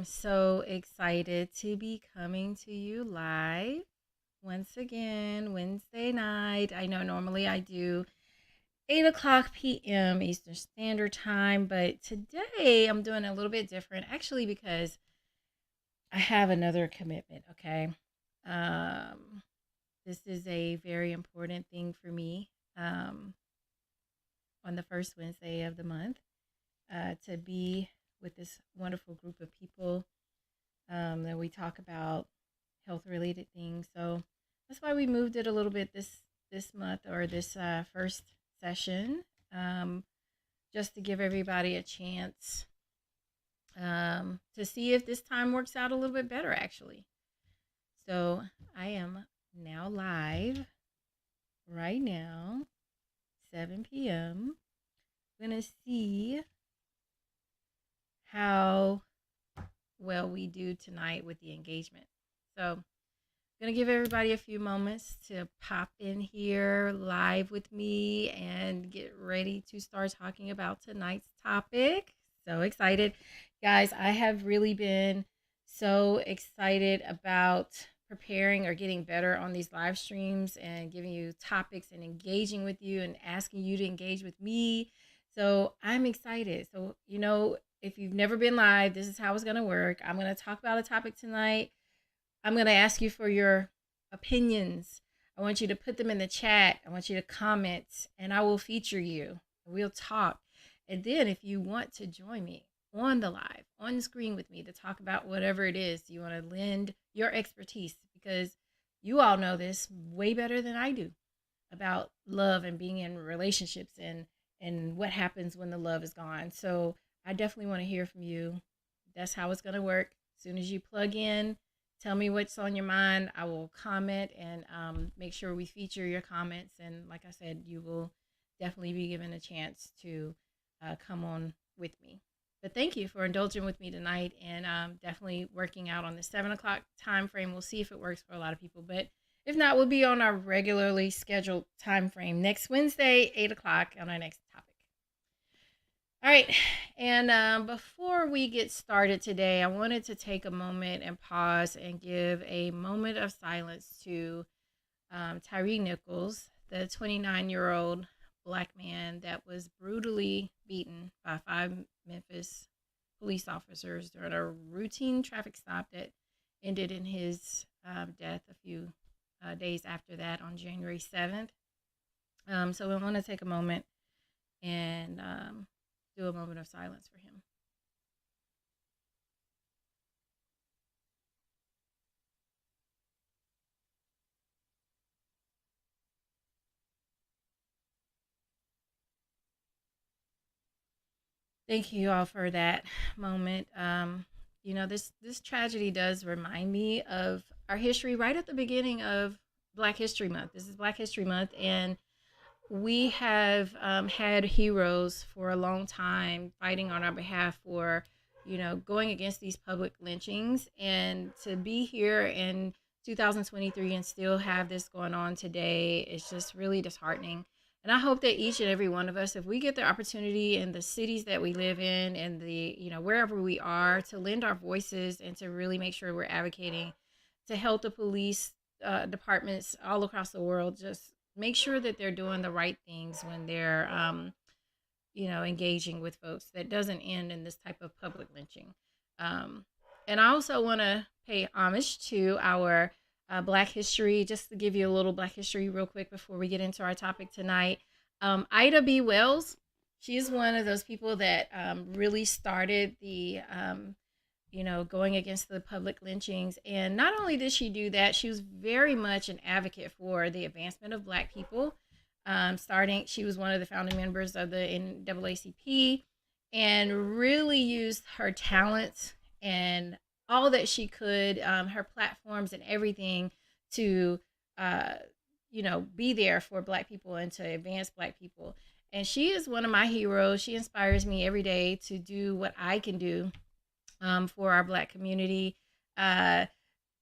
so excited to be coming to you live once again Wednesday night. I know normally I do 8 o'clock p.m. Eastern Standard Time, but today I'm doing a little bit different actually because I have another commitment, okay? Um, this is a very important thing for me on the first Wednesday of the month to be with this wonderful group of people that we talk about health related things. So that's why we moved it a little bit this month or this first session, um, just to give everybody a chance to see if this time works out a little bit better, actually. So I am now live right now, 7 p.m. I'm gonna see how well we do tonight with the engagement. So gonna give everybody a few moments to pop in here live with me and get ready to start talking about tonight's topic. So excited. Guys, I have really been so excited about preparing or getting better on these live streams and giving you topics and engaging with you and asking you to engage with me. So I'm excited. So, if you've never been live, this is how it's going to work. I'm going to talk about a topic tonight. I'm going to ask you for your opinions. I want you to put them in the chat. I want you to comment, and I will feature you. We'll talk. And then if you want to join me on the live, on the screen with me to talk about whatever it is, you want to lend your expertise because you all know this way better than I do about love and being in relationships and what happens when the love is gone. So I definitely want to hear from you. That's how it's going to work. As soon as you plug in, tell me what's on your mind. I will comment and make sure we feature your comments. And like I said, you will definitely be given a chance to come on with me. But thank you for indulging with me tonight and definitely working out on the 7 o'clock time frame. We'll see if it works for a lot of people. But if not, we'll be on our regularly scheduled time frame next Wednesday, 8 o'clock on our next topic. All right. And before we get started today, I wanted to take a moment and pause and give a moment of silence to Tyree Nichols, the 29-year-old Black man that was brutally beaten by 5 Memphis police officers during a routine traffic stop that ended in his death a few days after that on January 7th. So I want to take a moment and do a moment of silence for him. Thank you all for that moment. This tragedy does remind me of our history right at the beginning of Black History Month. This is Black History Month, and we have had heroes for a long time fighting on our behalf for, going against these public lynchings. And to be here in 2023 and still have this going on today is just really disheartening. And I hope that each and every one of us, if we get the opportunity in the cities that we live in and wherever we are, to lend our voices and to really make sure we're advocating to help the police departments all across the world just make sure that they're doing the right things when they're engaging with folks that doesn't end in this type of public lynching. And I also want to pay homage to our Black history, just to give you a little Black history real quick before we get into our topic tonight. Ida B. Wells, she is one of those people that really started the going against the public lynchings. And not only did she do that, she was very much an advocate for the advancement of Black people. She was one of the founding members of the NAACP and really used her talents and all that she could, her platforms and everything to, be there for Black people and to advance Black people. And she is one of my heroes. She inspires me every day to do what I can do for our Black community.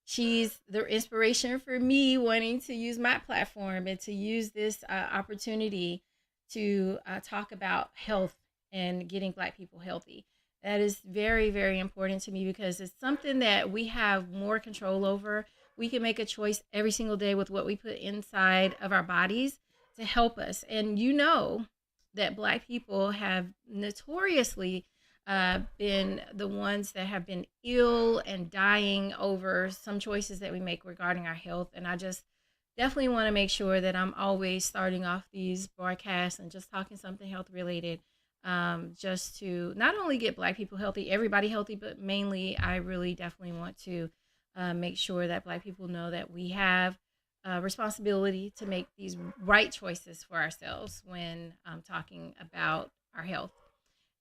She's the inspiration for me wanting to use my platform and to use this opportunity to talk about health and getting Black people healthy. That is very, very important to me because it's something that we have more control over. We can make a choice every single day with what we put inside of our bodies to help us. And you know that Black people have notoriously been the ones that have been ill and dying over some choices that we make regarding our health. And I just definitely want to make sure that I'm always starting off these broadcasts and just talking something health related, just to not only get Black people healthy, everybody healthy, but mainly I really definitely want to make sure that Black people know that we have a responsibility to make these right choices for ourselves when talking about our health.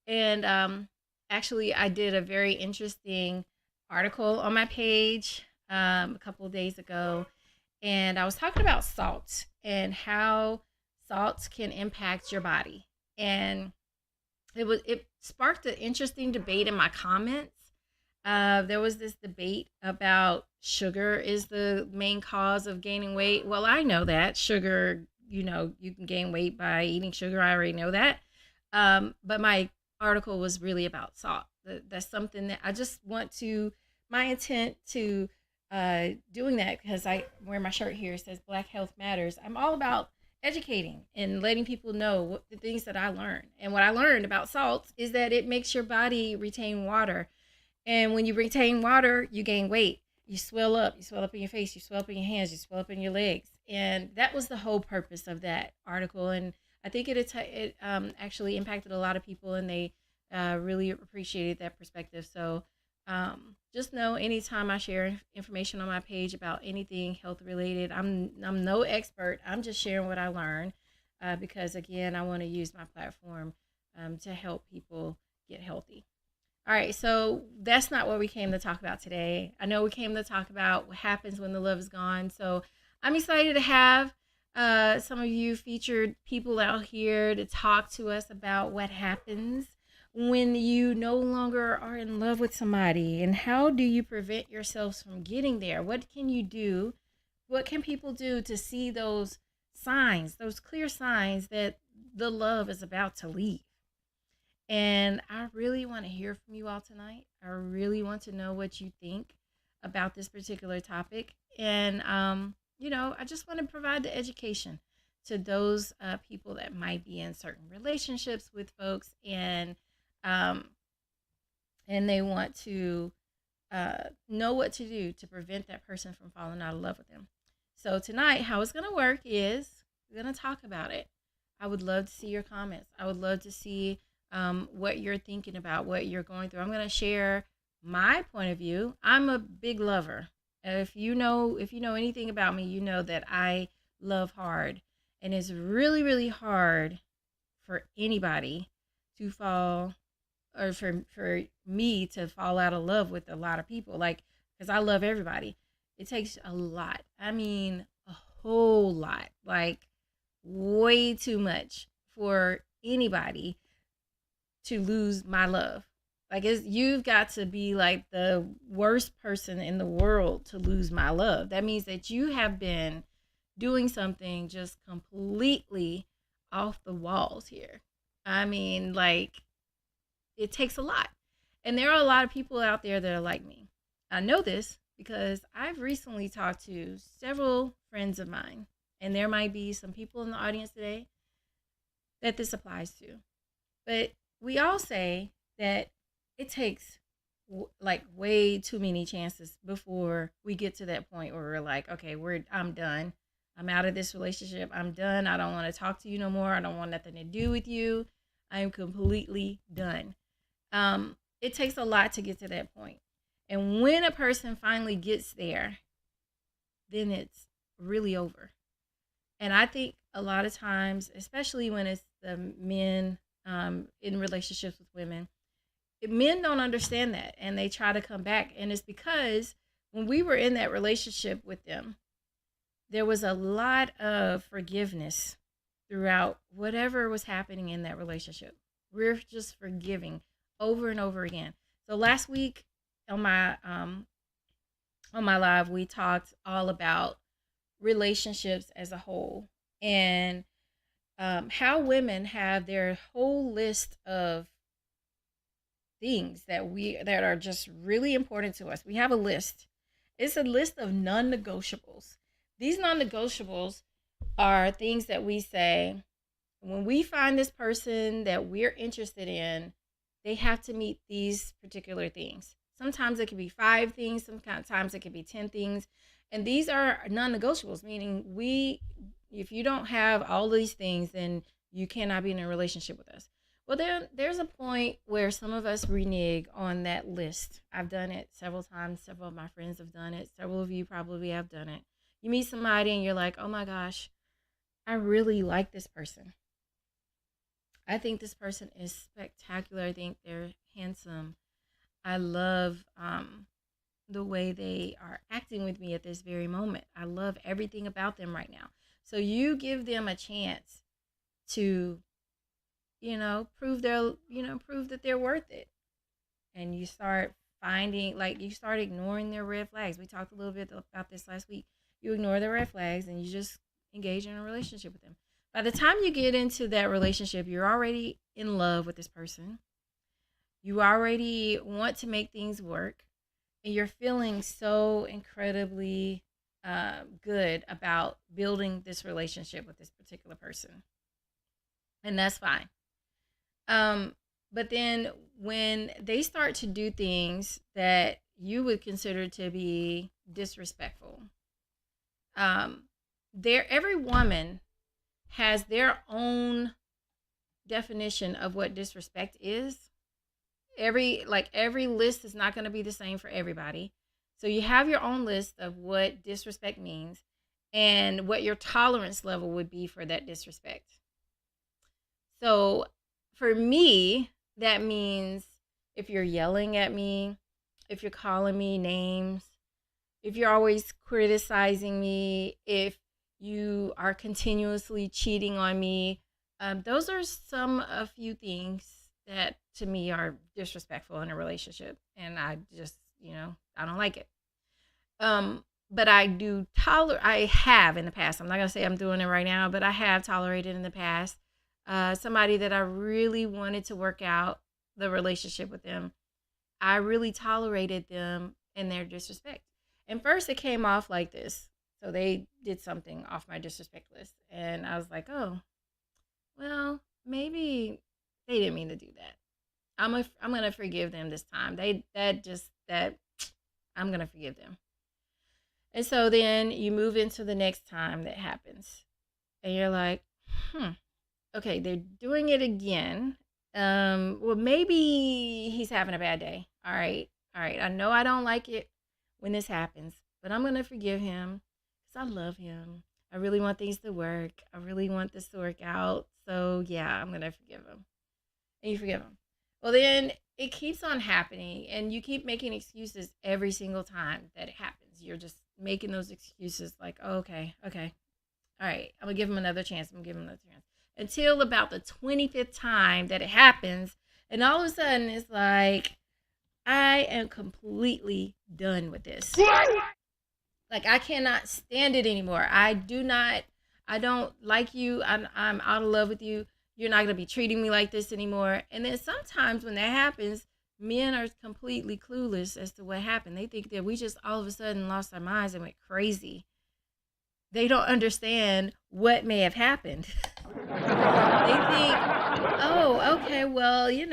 And actually, I did a very interesting article on my page a couple of days ago, and I was talking about salt and how salt can impact your body. And it sparked an interesting debate in my comments. There was this debate about sugar is the main cause of gaining weight. Well, I know that sugar, you can gain weight by eating sugar. I already know that. But my article was really about salt. That's something that I just want to, my intent to doing that because I wear my shirt here. It says Black Health Matters. I'm all about educating and letting people know what the things that I learned. And what I learned about salts is that it makes your body retain water. And when you retain water, you gain weight. You swell up. You swell up in your face. You swell up in your hands. You swell up in your legs. And that was the whole purpose of that article. And I think it actually impacted a lot of people, and they really appreciated that perspective. So just know anytime I share information on my page about anything health related, I'm no expert. I'm just sharing what I learned because, again, I want to use my platform to help people get healthy. All right, so that's not what we came to talk about today. I know we came to talk about what happens when the love is gone. So I'm excited to have some of you featured people out here to talk to us about what happens when you no longer are in love with somebody and how do you prevent yourselves from getting there? What can you do? What can people do to see those signs, those clear signs that the love is about to leave? And I really want to hear from you all tonight. I really want to know what you think about this particular topic. And, I just want to provide the education to those people that might be in certain relationships with folks um, and they want to know what to do to prevent that person from falling out of love with them. So tonight, how it's going to work is we're going to talk about it. I would love to see your comments. I would love to see what you're thinking about, what you're going through. I'm going to share my point of view. I'm a big lover. If you know anything about me, you know that I love hard, and it's really, really hard for anybody to fall, or for me to fall out of love with a lot of people. Like, because I love everybody. It takes a lot. I mean, a whole lot. Like, way too much for anybody to lose my love. Like, you've got to be like the worst person in the world to lose my love. That means that you have been doing something just completely off the walls here. I mean, like, it takes a lot. And there are a lot of people out there that are like me. I know this because I've recently talked to several friends of mine, and there might be some people in the audience today that this applies to. But we all say that it takes like way too many chances before we get to that point where we're like, okay, I'm done. I'm out of this relationship. I'm done. I don't want to talk to you no more. I don't want nothing to do with you. I'm completely done. It takes a lot to get to that point. And when a person finally gets there, then it's really over. And I think a lot of times, especially when it's the men in relationships with women, men don't understand that and they try to come back. And it's because when we were in that relationship with them, there was a lot of forgiveness throughout whatever was happening in that relationship. We're just forgiving over and over again. So last week on my live, we talked all about relationships as a whole and how women have their whole list of things that are just really important to us. We have a list. It's a list of non-negotiables. These non-negotiables are things that we say when we find this person that we're interested in, they have to meet these particular things. Sometimes it could be 5 things, sometimes it could be 10 things. And these are non-negotiables, meaning if you don't have all these things, then you cannot be in a relationship with us. Well, there's a point where some of us renege on that list. I've done it several times. Several of my friends have done it. Several of you probably have done it. You meet somebody and you're like, oh my gosh, I really like this person. I think this person is spectacular. I think they're handsome. I love the way they are acting with me at this very moment. I love everything about them right now. So you give them a chance to, prove prove that they're worth it. And you start you start ignoring their red flags. We talked a little bit about this last week. You ignore the red flags and you just engage in a relationship with them. By the time you get into that relationship, you're already in love with this person. You already want to make things work, and you're feeling so incredibly good about building this relationship with this particular person. And that's fine. But then when they start to do things that you would consider to be disrespectful, every woman has their own definition of what disrespect is. Every list is not going to be the same for everybody. So you have your own list of what disrespect means and what your tolerance level would be for that disrespect. So for me, that means if you're yelling at me, if you're calling me names, if you're always criticizing me, if you are continuously cheating on me, those are a few things that to me are disrespectful in a relationship. And I just, I don't like it. But I have in the past, I'm not going to say I'm doing it right now, but I have tolerated in the past somebody that I really wanted to work out the relationship with them. I really tolerated them and their disrespect. And first it came off like this. So they did something off my disrespect list. And I was like, oh, well, maybe they didn't mean to do that. I'm going to forgive them this time. I'm going to forgive them. And so then you move into the next time that happens. And you're like, okay, they're doing it again. Well, maybe he's having a bad day. All right. I know I don't like it when this happens, but I'm going to forgive him because I love him. I really want things to work. I really want this to work out. So yeah, I'm going to forgive him. And you forgive him. Well, then it keeps on happening and you keep making excuses every single time that it happens. You're just making those excuses like, oh, okay. All right. I'm going to give him another chance. Until about the 25th time that it happens. And all of a sudden it's like, I am completely done with this. Like, I cannot stand it anymore. I don't like you. I'm out of love with you. You're not going to be treating me like this anymore. And then sometimes when that happens, men are completely clueless as to what happened. They think that we just all of a sudden lost our minds and went crazy. They don't understand what may have happened. They think, oh, okay, well, you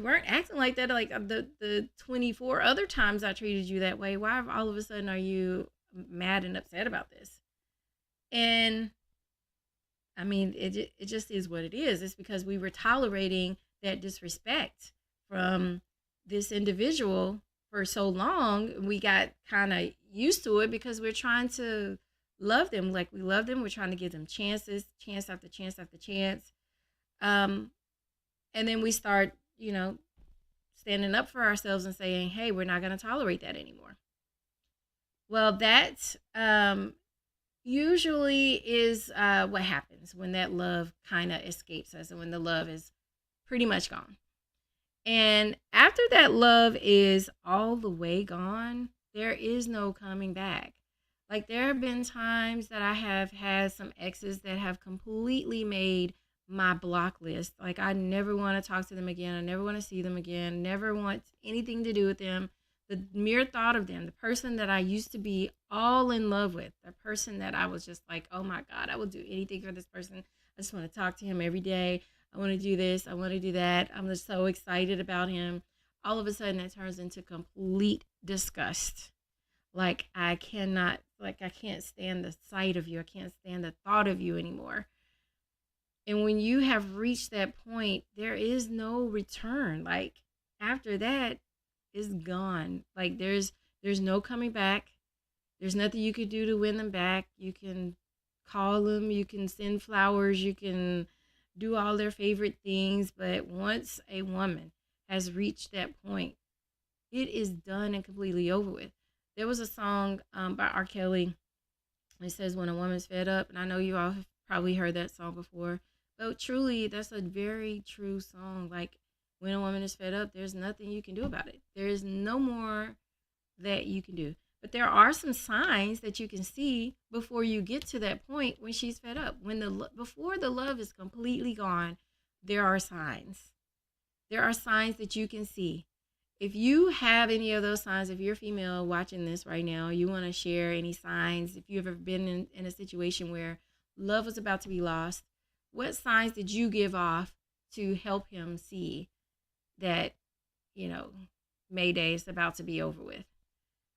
weren't acting like that like the 24 other times I treated you that way. Why all of a sudden are you mad and upset about this? And I mean, it just is what it is. It's because we were tolerating that disrespect from this individual for so long. We got kind of used to it because we're trying to love them like we love them. We're trying to give them chances, chance after chance after chance. And then we start, standing up for ourselves and saying, hey, we're not going to tolerate that anymore. Well, that usually is what happens when that love kind of escapes us and when the love is pretty much gone. And after that love is all the way gone, there is no coming back. Like, there have been times that I have had some exes that have completely made my block list. Like, I never want to talk to them again. I never want to see them again. Never want anything to do with them. The mere thought of them, the person that I used to be all in love with, the person that I was just like, oh my God, I will do anything for this person. I just want to talk to him every day. I want to do this. I want to do that. I'm just so excited about him. All of a sudden, it turns into complete disgust. Like, I cannot, like, I can't stand the sight of you. I can't stand the thought of you anymore. And when you have reached that point, there is no return. Like, after that, it's gone. Like, there's no coming back. There's nothing you could do to win them back. You can call them, you can send flowers, you can do all their favorite things, but once a woman has reached that point, it is done and completely over with. There was a song by R. Kelly. It says, "When a woman's fed up," and I know you all have probably heard that song before, but truly, that's a very true song. Like, when a woman is fed up, there's nothing you can do about it. There is no more that you can do. But there are some signs that you can see before you get to that point when she's fed up. When before the love is completely gone, there are signs. There are signs that you can see. If you have any of those signs, if you're female watching this right now, you want to share any signs, if you've ever been in a situation where love was about to be lost, what signs did you give off to help him see that, you know, Mayday is about to be over with?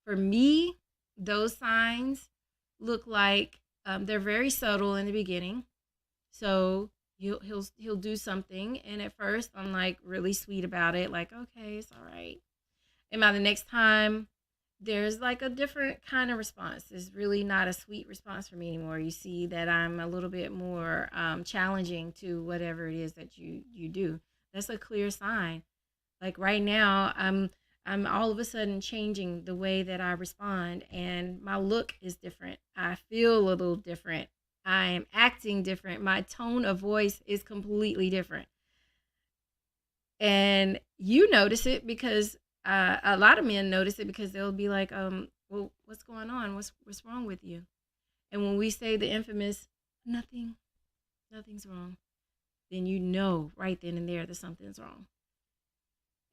For me, those signs look like they're very subtle in the beginning. So he'll do something, and at first I'm like really sweet about it, like, okay, it's all right. And by the next time, there's like a different kind of response. It's really not a sweet response for me anymore. You see that I'm a little bit more challenging to whatever it is that you do. That's a clear sign. Like, right now, I'm all of a sudden changing the way that I respond, and my look is different. I feel a little different. I am acting different. My tone of voice is completely different. And you notice it because a lot of men notice it, because they'll be like, well, what's going on? What's wrong with you? And when we say the infamous, nothing's wrong, then you know right then and there that something's wrong.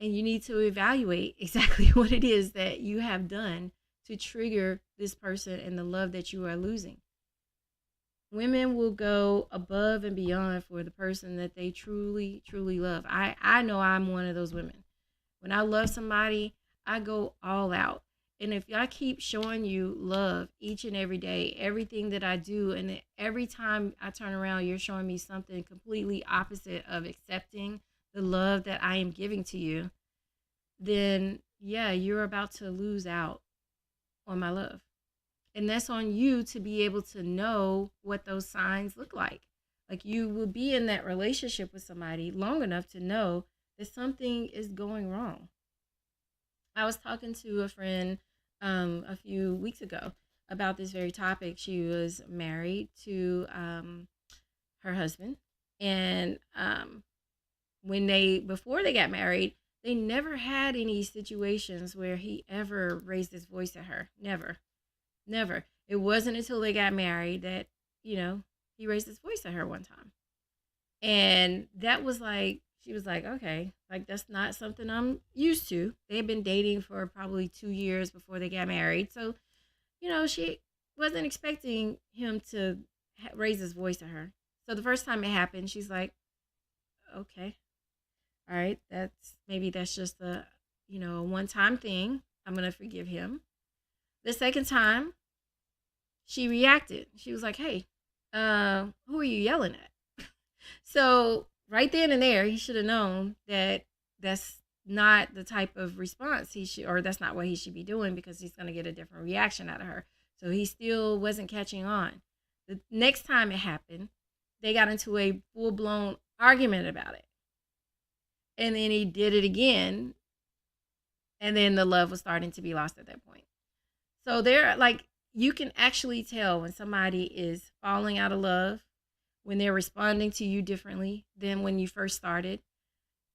And you need to evaluate exactly what it is that you have done to trigger this person and the love that you are losing. Women will go above and beyond for the person that they truly, truly love. I know I'm one of those women. When I love somebody, I go all out. And if I keep showing you love each and every day, everything that I do, and every time I turn around, you're showing me something completely opposite of accepting the love that I am giving to you, then yeah, you're about to lose out on my love. And that's on you to be able to know what those signs look like. Like, you will be in that relationship with somebody long enough to know that something is going wrong. I was talking to a friend a few weeks ago about this very topic. She was married to her husband, and before they got married, they never had any situations where he ever raised his voice at her. Never. It wasn't until they got married that, he raised his voice at her one time. And that was like, she was like, okay, like, that's not something I'm used to. They had been dating for probably 2 years before they got married. So, she wasn't expecting him to raise his voice at her. So the first time it happened, she's like, okay, all right, that's just a one-time thing. I'm going to forgive him. The second time, she reacted. She was like, hey, who are you yelling at? So right then and there, he should have known that that's not the type of response or that's not what he should be doing, because he's going to get a different reaction out of her. So he still wasn't catching on. The next time it happened, they got into a full-blown argument about it. And then he did it again. And then the love was starting to be lost at that point. So you can actually tell when somebody is falling out of love, when they're responding to you differently than when you first started.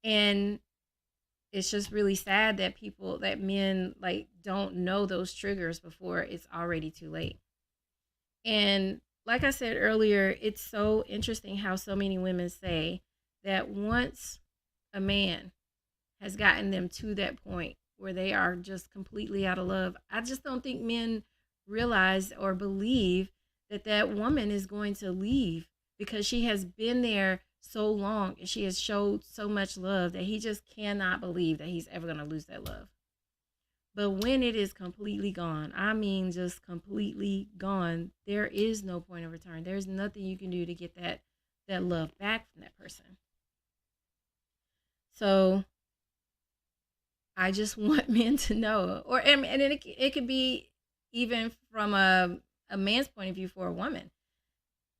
And it's just really sad that men don't know those triggers before it's already too late. And like I said earlier, it's so interesting how so many women say that once a man has gotten them to that point where they are just completely out of love, I just don't think men realize or believe that that woman is going to leave, because she has been there so long and she has showed so much love that he just cannot believe that he's ever going to lose that love. But when it is completely gone, I mean just completely gone, there is no point of return. There's nothing you can do to get that love back from that person. So I just want men to know, or and it could be even from a man's point of view for a woman.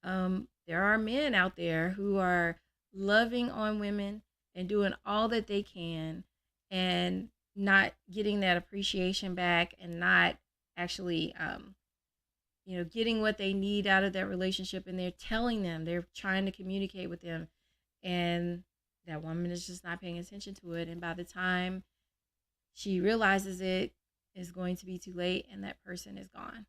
There are men out there who are loving on women and doing all that they can, and not getting that appreciation back, and not actually getting what they need out of that relationship, and they're telling them, they're trying to communicate with them, and that woman is just not paying attention to it, and by the time she realizes it, is going to be too late and that person is gone.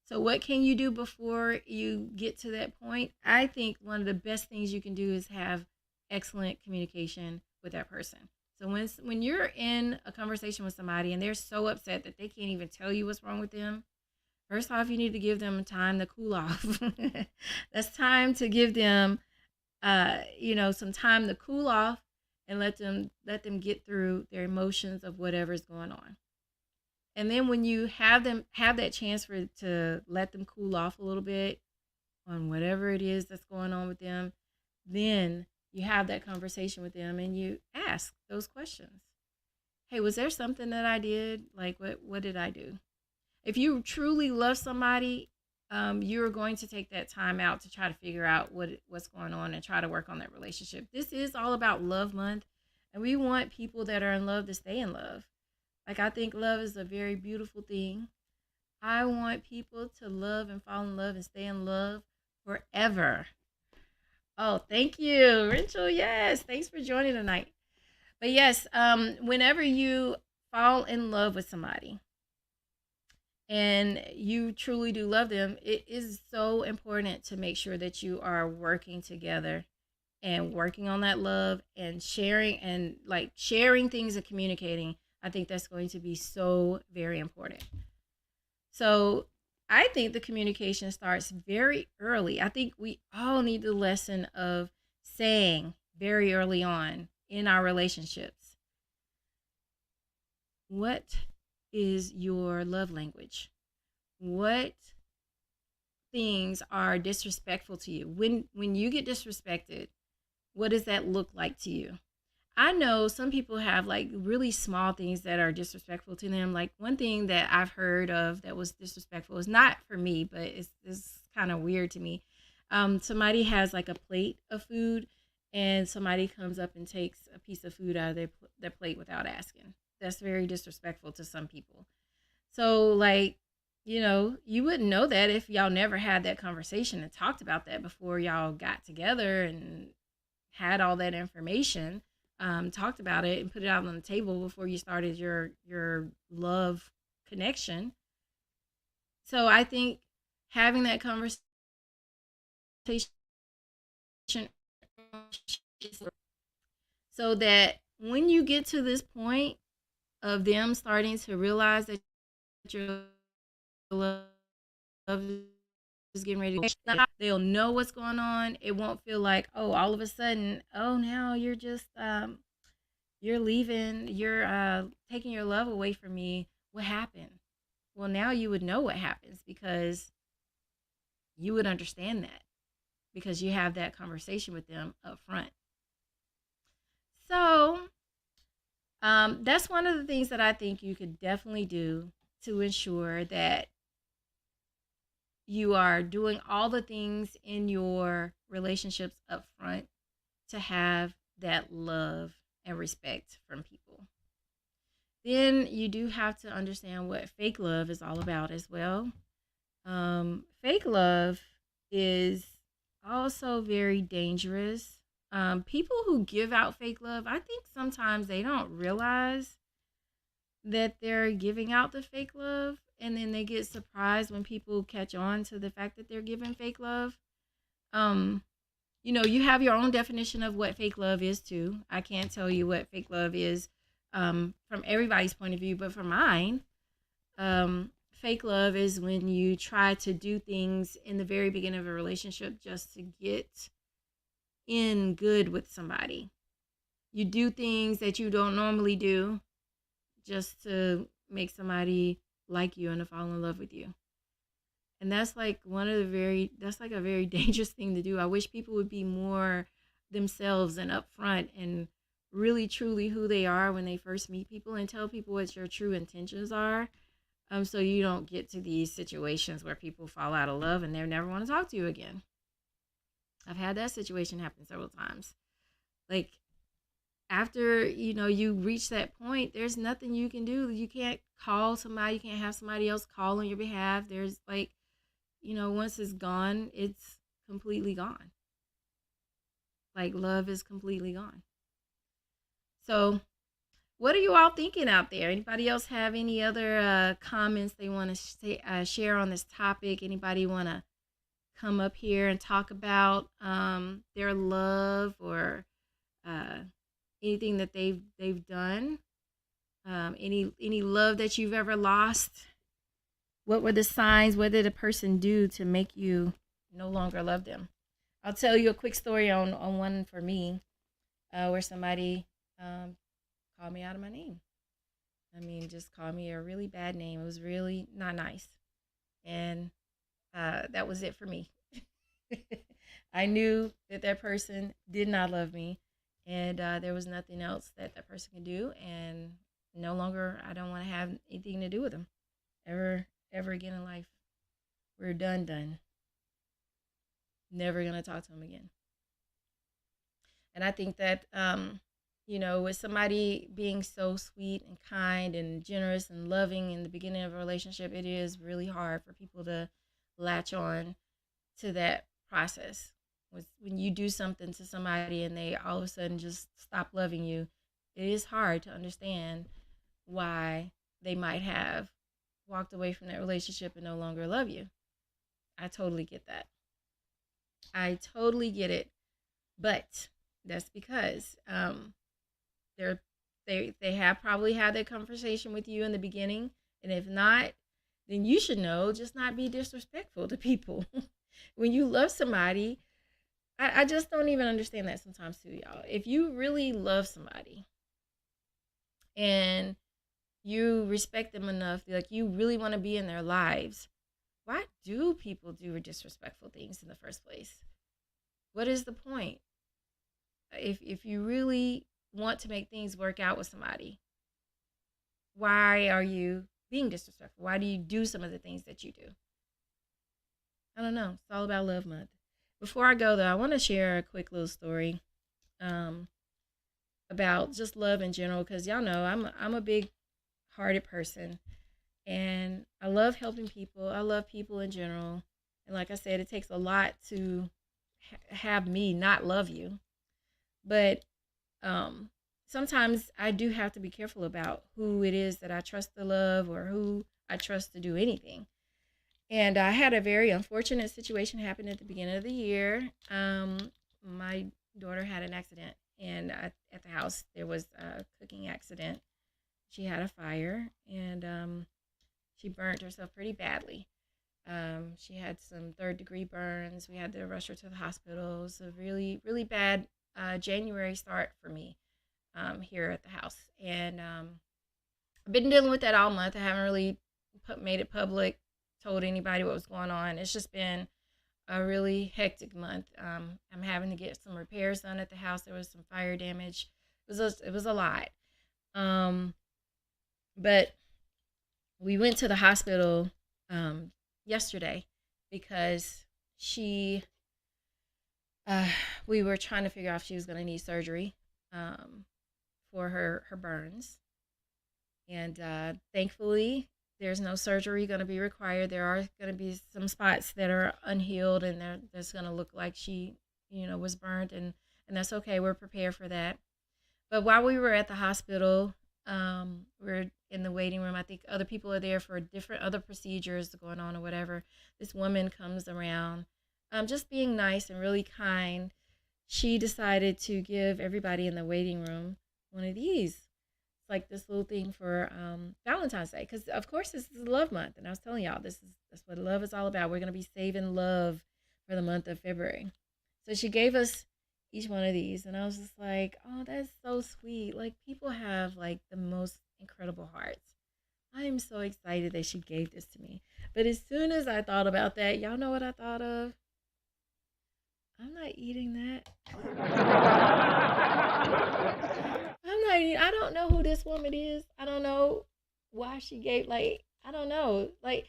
So what can you do before you get to that point? I think one of the best things you can do is have excellent communication with that person. So when you're in a conversation with somebody and they're so upset that they can't even tell you what's wrong with them, first off, you need to give them time to cool off. That's time to give them some time to cool off, and let them get through their emotions of whatever's going on. And then when you have that chance to let them cool off a little bit on whatever it is that's going on with them, then you have that conversation with them and you ask those questions. Hey, was there something that I did? Like, what did I do? If you truly love somebody, you're going to take that time out to try to figure out what's going on and try to work on that relationship. This is all about Love Month, and we want people that are in love to stay in love. Like, I think love is a very beautiful thing. I want people to love and fall in love and stay in love forever. Oh, thank you, Rachel. Yes, thanks for joining tonight. But yes, whenever you fall in love with somebody and you truly do love them, it is so important to make sure that you are working together and working on that love and sharing things and communicating. I think that's going to be so very important. So I think the communication starts very early. I think we all need the lesson of saying very early on in our relationships, what is your love language? What things are disrespectful to you? When you get disrespected, what does that look like to you? I know some people have like really small things that are disrespectful to them. Like, one thing that I've heard of that was disrespectful is not for me, but it's kind of weird to me. Somebody has like a plate of food, and somebody comes up and takes a piece of food out of their plate without asking. That's very disrespectful to some people. So, like, you wouldn't know that if y'all never had that conversation and talked about that before y'all got together and had all that information, talked about it and put it out on the table before you started your love connection. So I think having that conversation so that when you get to this point of them starting to realize that your love is getting ready to go, they'll know what's going on. It won't feel like, oh, all of a sudden, oh, now you're just you're leaving, you're taking your love away from me. What happened? Well, now you would know what happens, because you would understand that, because you have that conversation with them up front. So that's one of the things that I think you could definitely do to ensure that you are doing all the things in your relationships up front to have that love and respect from people. Then you do have to understand what fake love is all about as well. Fake love is also very dangerous. People who give out fake love, I think sometimes they don't realize that they're giving out the fake love, and then they get surprised when people catch on to the fact that they're giving fake love. Um, you have your own definition of what fake love is too. I can't tell you what fake love is from everybody's point of view, but for mine, fake love is when you try to do things in the very beginning of a relationship just to get in good with somebody. You do things that you don't normally do just to make somebody like you and to fall in love with you. And that's like that's like a very dangerous thing to do. I wish people would be more themselves and upfront and really truly who they are when they first meet people, and tell people what your true intentions are. So you don't get to these situations where people fall out of love and they never want to talk to you again. I've had that situation happen several times. Like, after you reach that point, there's nothing you can do. You can't call somebody, you can't have somebody else call on your behalf. There's like, once it's gone, it's completely gone. Like, love is completely gone. So what are you all thinking out there? Anybody else have any other comments they want to share on this topic? Anybody want to come up here and talk about their love, or anything that they've done? Any love that you've ever lost? What were the signs? What did a person do to make you no longer love them? I'll tell you a quick story on one for me, where somebody called me out of my name. I mean, just called me a really bad name. It was really not nice. And that was it for me. I knew that that person did not love me, and there was nothing else that that person could do. And no longer, I don't want to have anything to do with them ever again in life. We're done. Never going to talk to them again. And I think that, with somebody being so sweet and kind and generous and loving in the beginning of a relationship, it is really hard for people to latch on to that process. When you do something to somebody and they all of a sudden just stop loving you, it is hard to understand why they might have walked away from that relationship and no longer love you. I totally get that. I totally get it. But that's because they have probably had that conversation with you in the beginning, and if not, then you should know, just not be disrespectful to people. When you love somebody, I just don't even understand that sometimes too, y'all. If you really love somebody and you respect them enough, like you really want to be in their lives, why do people do disrespectful things in the first place? What is the point? If you really want to make things work out with somebody, why are you being disrespectful? Why do you do some of the things that you do? I don't know. It's all about Love Month. Before I go, though, I want to share a quick little story about just love in general, because y'all know I'm a big hearted person, and I love helping people. I love people in general, and like I said, it takes a lot to have me not love you. But sometimes I do have to be careful about who it is that I trust to love, or who I trust to do anything. And I had a very unfortunate situation happen at the beginning of the year. My daughter had an accident, and at the house there was a cooking accident. She had a fire, and she burnt herself pretty badly. She had some third-degree burns. We had to rush her to the hospital. It was a really, really bad January start for me here at the house. And I've been dealing with that all month. I haven't really made it public, told anybody what was going on. It's just been a really hectic month. I'm having to get some repairs done at the house. There was some fire damage. It was a lot. But we went to the hospital yesterday because we were trying to figure out if she was going to need surgery for her burns. And thankfully, there's no surgery going to be required. There are going to be some spots that are unhealed, and that's going to look like she, was burnt, and that's okay. We're prepared for that. But while we were at the hospital, We're in the waiting room. I think other people are there for different other procedures going on or whatever. This woman comes around, just being nice and really kind. She decided to give everybody in the waiting room one of these. It's like this little thing for Valentine's Day, because of course this is love month, and I was telling y'all that's what love is all about. We're gonna be saving love for the month of February. So she gave us each one of these, and I was just like, oh, that's so sweet. Like, people have like the most incredible hearts. I am so excited that she gave this to me. But as soon as I thought about that, y'all know what I thought of? I'm not eating that. I'm not eating. I don't know who this woman is. I don't know why she gave, like, I don't know. Like,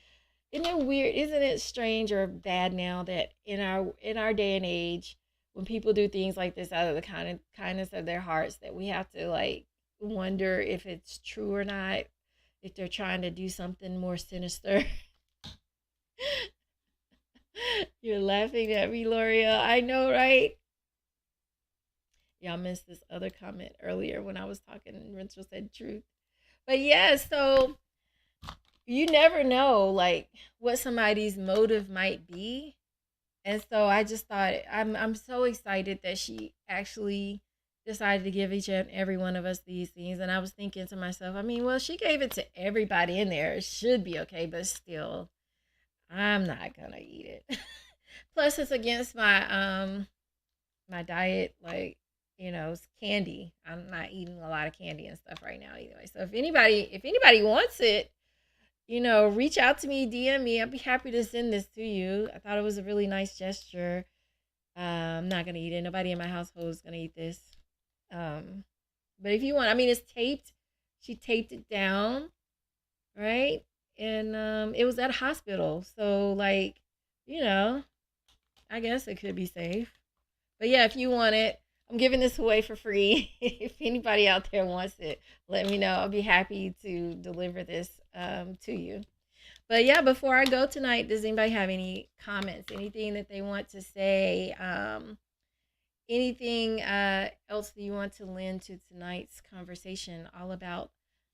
isn't it weird? Isn't it strange or bad now that in our day and age, when people do things like this out of the kindness of their hearts, that we have to like wonder if it's true or not, if they're trying to do something more sinister. You're laughing at me, Loria. I know, right? Y'all missed this other comment earlier when I was talking and Rachel said truth. But yeah, so you never know like what somebody's motive might be. And so I just thought I'm so excited that she actually decided to give each and every one of us these things. And I was thinking to myself, I mean, well, she gave it to everybody in there. It should be okay, but still, I'm not gonna eat it. Plus, it's against my diet. Like, it's candy. I'm not eating a lot of candy and stuff right now, anyway. So if anybody wants it, reach out to me, DM me. I'd be happy to send this to you. I thought it was a really nice gesture. I'm not gonna eat it. Nobody in my household is gonna eat this. Um, but if you want, I mean, it's taped. She taped it down, right? And it was at a hospital, so like, you know, I guess it could be safe. But yeah, if you want it, I'm giving this away for free. If anybody out there wants it, let me know. I'll be happy to deliver this to you. But yeah, before I go tonight, does anybody have any comments, anything that they want to say? Anything else that you want to lend to tonight's conversation, all about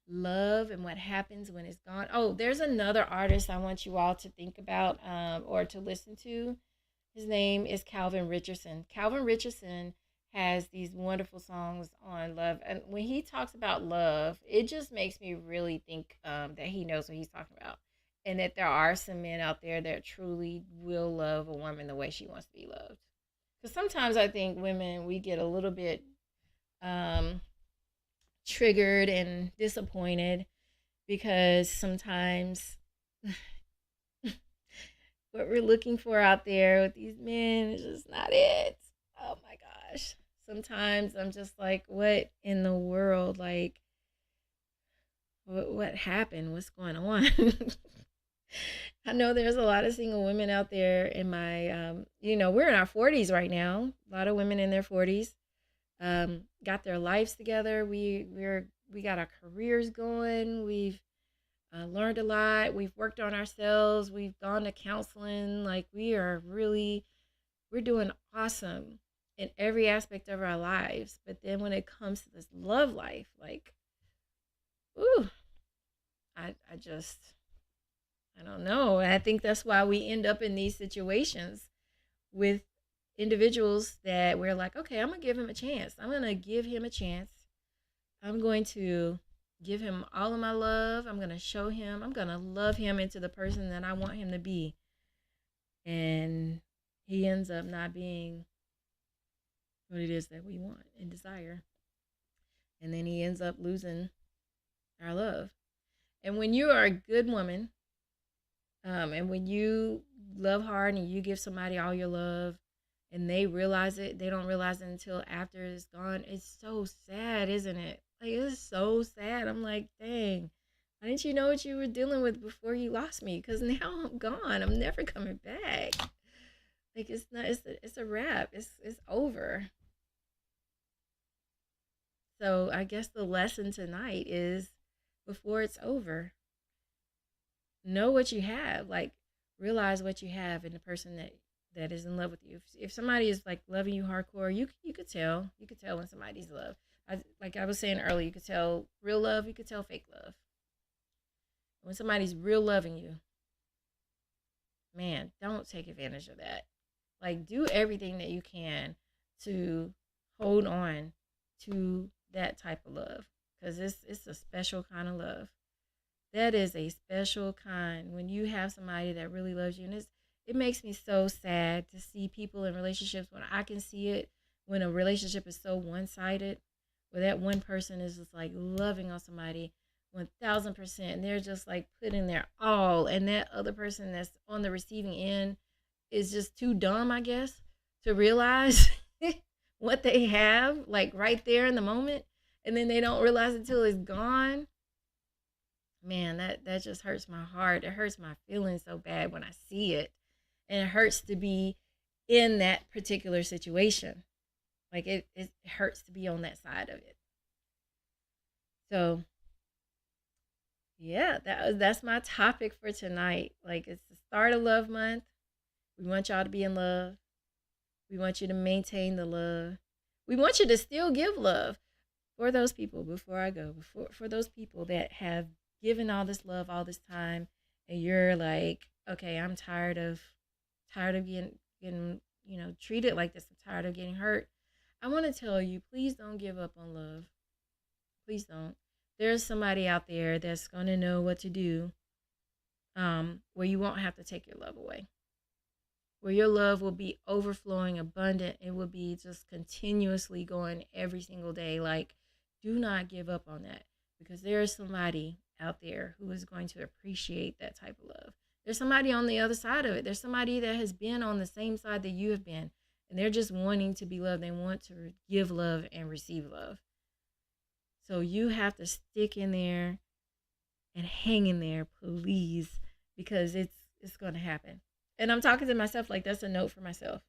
love and what happens when it's gone? Oh, there's another artist I want you all to think about or to listen to. His name is Calvin Richardson. Calvin Richardson has these wonderful songs on love. And when he talks about love, it just makes me really think that he knows what he's talking about. And that there are some men out there that truly will love a woman the way she wants to be loved. Because sometimes I think women, we get a little bit um, triggered and disappointed because sometimes what we're looking for out there with these men is just not it. Oh my gosh. Sometimes I'm just like, what in the world? Like, what happened? What's going on? I know there's a lot of single women out there in my, we're in our 40s right now. A lot of women in their 40s got their lives together. We got our careers going. We've learned a lot. We've worked on ourselves. We've gone to counseling. Like, we're doing awesome in every aspect of our lives. But then when it comes to this love life, like, ooh, I just, I don't know. And I think that's why we end up in these situations with individuals that we're like, okay, I'm going to give him a chance. I'm going to give him a chance. I'm going to give him all of my love. I'm going to show him. I'm going to love him into the person that I want him to be. And he ends up not being what it is that we want and desire. And then he ends up losing our love. And when you are a good woman, and when you love hard and you give somebody all your love and they realize it, they don't realize it until after it's gone. It's so sad, isn't it? Like, it's so sad. I'm like, dang, why didn't you know what you were dealing with before you lost me? Because now I'm gone. I'm never coming back. Like, it's not. It's a wrap. It's over. So I guess the lesson tonight is, before it's over, know what you have. Like, realize what you have in the person that is in love with you. If somebody is like loving you hardcore, you could tell when somebody's love. Like I was saying earlier, you could tell real love, you could tell fake love. When somebody's real loving you, man, don't take advantage of that. Like, do everything that you can to hold on to that type of love, because it's a special kind of love. That is a special kind when you have somebody that really loves you. And it makes me so sad to see people in relationships when I can see it, when a relationship is so one sided, where that one person is just like loving on somebody 1000%, and they're just like putting their all, and that other person that's on the receiving end is just too dumb, I guess, to realize what they have, like right there in the moment, and then they don't realize it until it's gone. Man, that just hurts my heart. It hurts my feelings so bad when I see it. And it hurts to be in that particular situation. Like it hurts to be on that side of it. So yeah, that's my topic for tonight. Like, it's the start of love month. We want y'all to be in love. We want you to maintain the love. We want you to still give love for those people. Before I go, before for those people that have given all this love all this time, and you're like, okay, I'm tired of getting treated like this. I'm tired of getting hurt. I want to tell you, please don't give up on love. Please don't. There's somebody out there that's going to know what to do, where you won't have to take your love away, where your love will be overflowing, abundant. It will be just continuously going every single day. Like, do not give up on that, because there is somebody out there who is going to appreciate that type of love. There's somebody on the other side of it. There's somebody that has been on the same side that you have been, and they're just wanting to be loved. They want to give love and receive love. So you have to stick in there and hang in there, please, because it's going to happen. And I'm talking to myself, like, that's a note for myself.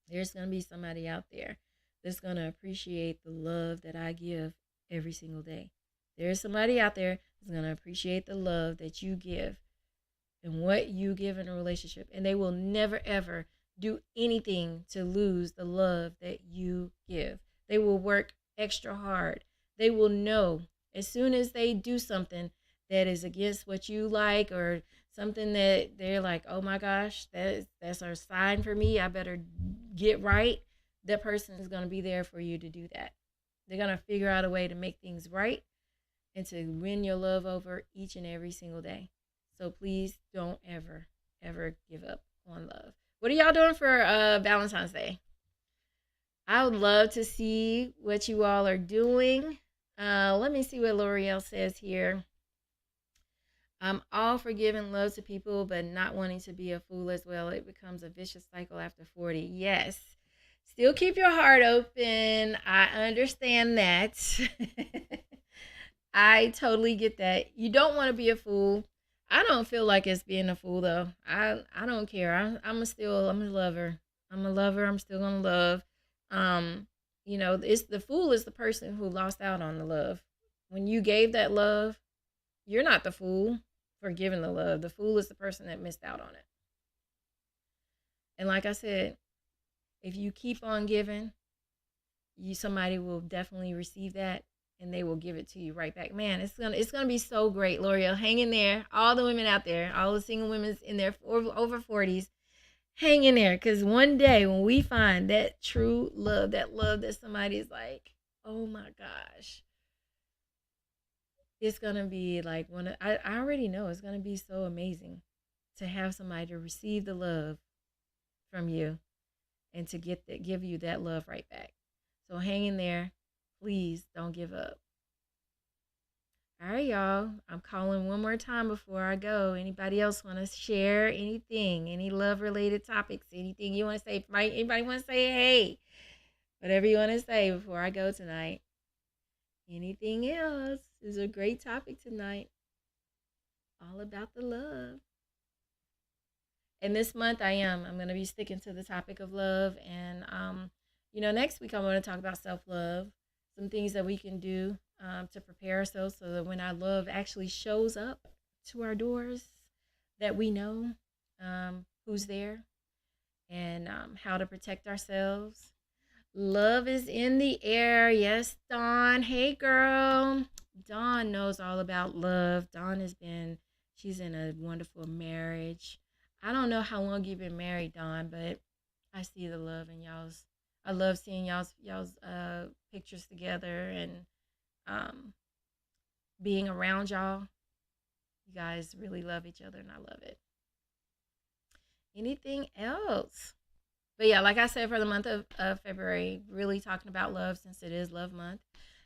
There's going to be somebody out there that's going to appreciate the love that I give every single day. There's somebody out there that's going to appreciate the love that you give and what you give in a relationship. And they will never, ever do anything to lose the love that you give. They will work extra hard. They will know as soon as they do something that is against what you like, or something that they're like, oh my gosh, that's a sign for me, I better get right. That person is going to be there for you to do that. They're going to figure out a way to make things right and to win your love over each and every single day. So please don't ever, ever give up on love. What are y'all doing for Valentine's Day? I would love to see what you all are doing. Let me see what L'Oreal says here. I'm all for giving love to people, but not wanting to be a fool as well. It becomes a vicious cycle after 40. Yes. Still keep your heart open. I understand that. I totally get that. You don't want to be a fool. I don't feel like it's being a fool though. I don't care. I'm a lover. I'm a lover. I'm still gonna love. Um, it's the fool is the person who lost out on the love. When you gave that love, you're not the fool for giving the love. The fool is the person that missed out on it. And like I said, if you keep on giving, somebody will definitely receive that, and they will give it to you right back. Man, it's gonna be so great, L'Oreal. Hang in there. All the women out there, all the single women in their over 40s, hang in there, because one day when we find that true love, that love that somebody's like, oh my gosh, it's gonna be like I already know it's gonna be so amazing to have somebody to receive the love from you, and to give you that love right back. So hang in there. Please don't give up. All right, y'all. I'm calling one more time before I go. Anybody else want to share anything? Any love related topics? Anything you want to say? Anybody want to say hey? Whatever you want to say before I go tonight. Anything else? This is a great topic tonight. All about the love. And this month I'm going to be sticking to the topic of love. And, next week I'm going to talk about self-love, some things that we can do to prepare ourselves so that when our love actually shows up to our doors, that we know who's there, and how to protect ourselves. Love is in the air. Yes, Dawn. Hey, girl. Dawn knows all about love. She's in a wonderful marriage. I don't know how long you've been married, Dawn, but I see the love in y'all's. I love seeing y'all's pictures together and um, being around y'all. You guys really love each other, and I love it. Anything else? But yeah, like I said, for the month of February, really talking about love since it is Love Month.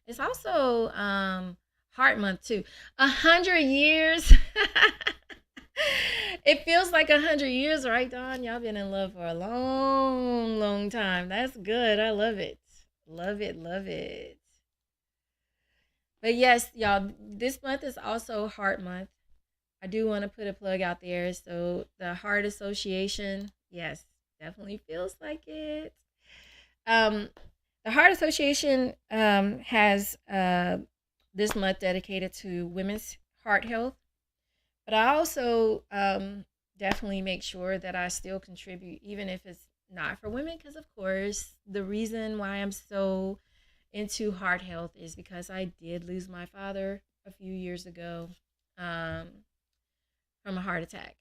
It's also Heart Month too. 100 years. It feels like 100 years, right, Dawn? Y'all been in love for a long, long time. That's good. I love it. Love it. Love it. But yes, y'all, this month is also Heart Month. I do want to put a plug out there. So the Heart Association, yes, definitely feels like it. Um, the Heart Association has this month dedicated to women's heart health, but I also definitely make sure that I still contribute, even if it's not for women, because of course the reason why I'm so into heart health is because I did lose my father a few years ago. Um, from a heart attack.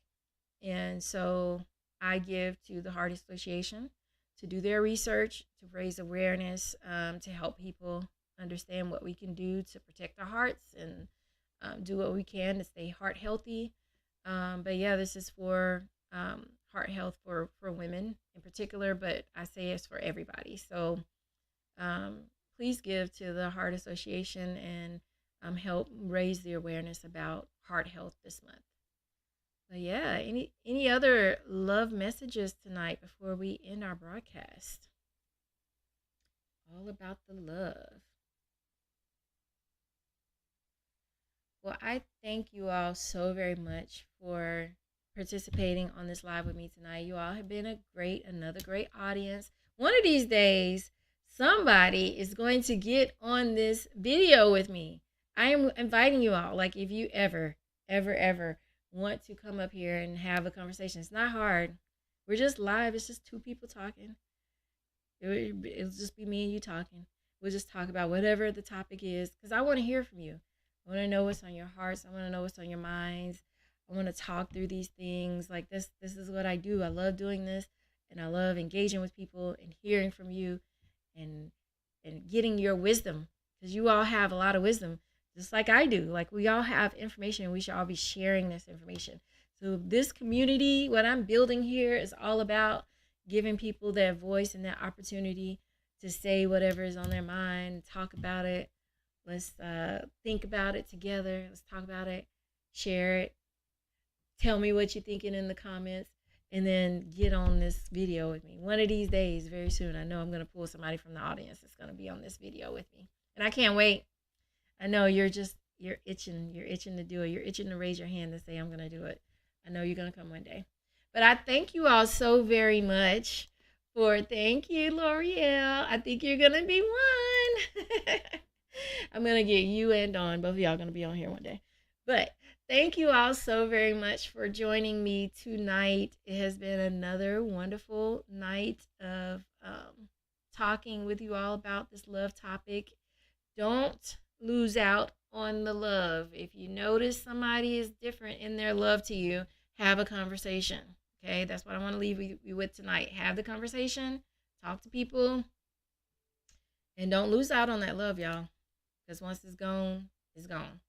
And so I give to the Heart Association to do their research, to raise awareness, to help people understand what we can do to protect our hearts and do what we can to stay heart healthy. But yeah, this is for heart health for women in particular, but I say it's for everybody. So um, please give to the Heart Association and help raise the awareness about heart health this month. But yeah, any other love messages tonight before we end our broadcast? All about the love. Well, I thank you all so very much for participating on this live with me tonight. You all have been another great audience. One of these days, somebody is going to get on this video with me. I am inviting you all. Like, if you ever want to come up here and have a conversation, it's not hard. We're just live. It's just two people talking. It'll just be me and you talking. We'll just talk about whatever the topic is because I want to hear from you. I want to know what's on your hearts. I want to know what's on your minds. I want to talk through these things. Like this is what I do. I love doing this, and I love engaging with people and hearing from you, and getting your wisdom because you all have a lot of wisdom, just like I do. Like, we all have information, and we should all be sharing this information. So this community, what I'm building here, is all about giving people that voice and that opportunity to say whatever is on their mind, talk about it. Let's think about it together. Let's talk about it, share it. Tell me what you're thinking in the comments, and then get on this video with me. One of these days, very soon, I know I'm going to pull somebody from the audience that's going to be on this video with me. And I can't wait. I know you're itching. You're itching to do it. You're itching to raise your hand and say, I'm going to do it. I know you're going to come one day. But I thank you all so very much thank you, L'Oreal. I think you're going to be one. I'm going to get you and Dawn. Both of y'all going to be on here one day. But thank you all so very much for joining me tonight. It has been another wonderful night of talking with you all about this love topic. Don't lose out on the love. If you notice somebody is different in their love to you, have a conversation. Okay, that's what I want to leave you with tonight. Have the conversation, talk to people, and don't lose out on that love, y'all. Because once it's gone, it's gone.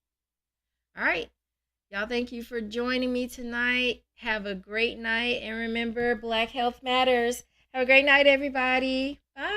All right. Y'all, thank you for joining me tonight. Have a great night. And remember, Black Health Matters. Have a great night, everybody. Bye.